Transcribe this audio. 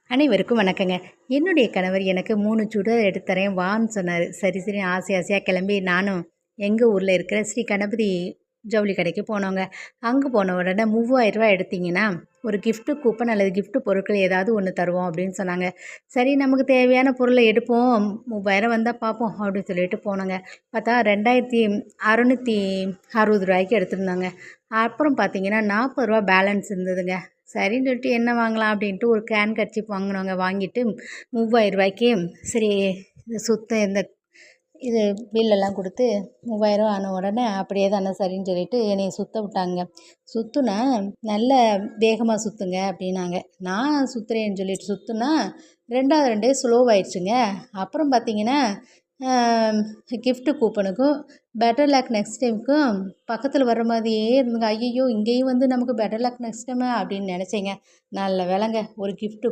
அனைவருக்கும் வணக்கங்க. என்னுடைய கணவர் எனக்கு 3 சுடிதார் எடுத்து தரேன் வான்னு சொன்னாரு. சரி, சரி ஆசை ஆசையா கிளம்பி நானும் எங்க ஊர்ல இருக்கிற ஸ்ரீ கணபதி ஜவுளி கடைக்கு போனோங்க. அங்க போன உடனே ரூ. 3000 எடுத்தீங்கன்னா, ஒரு கிஃப்ட் கூப்பன் அல்லது கிஃப்ட் பொருட்கள் ஏதாவது ஒண்ணு தருவோம் அப்படின்னு சொன்னாங்க. சரி நமக்கு தேவையான பொருள எடுப்போம். 3000 வந்தா பார்ப்போம் அப்படின்னு சொல்லிட்டு போனோங்க. பார்த்தா ரூ. 2660 எடுத்திருந்தாங்க. அப்புறம் பார்த்தீங்கன்னா, ரூ. 40 பேலன்ஸ் இருந்ததுங்க. சரின்னு சொல்லிட்டு என்ன வாங்கலாம் அப்படின்ட்டு ஒரு கேன் கர்ச்சீப் வாங்கினோங்க. வாங்கிட்டு ரூ. 3000க்கு சரி இந்த இது பில்லெல்லாம் கொடுத்து 3000 ஆன உடனே அப்படியே தானே சரின்னு சொல்லிட்டு என்னைய சுற்ற விட்டாங்க. சுற்றுனா நல்ல வேகமாக சுற்றுங்க அப்படின்னாங்க. நான் சுற்றுறேன்னு சொல்லிட்டு சுற்றுனா 2வது ரவுண்டே ஸ்லோவாயிடுச்சுங்க. அப்புறம் பார்த்தீங்கன்னா கிஃப்ட் கூப்பனுக்கும் பெட்டர் லக் நெக்ஸ்ட் டைமுக்கும் பக்கத்தில் வர்ற மாதிரியே இருந்துங்க. ஐயையோ! இங்கேயும் வந்து நமக்கு பெட்டர் லக் நெக்ஸ்ட் டைமு அப்படின்னு நினச்சேங்க. நல்ல வேளைங்க ஒரு கிஃப்ட்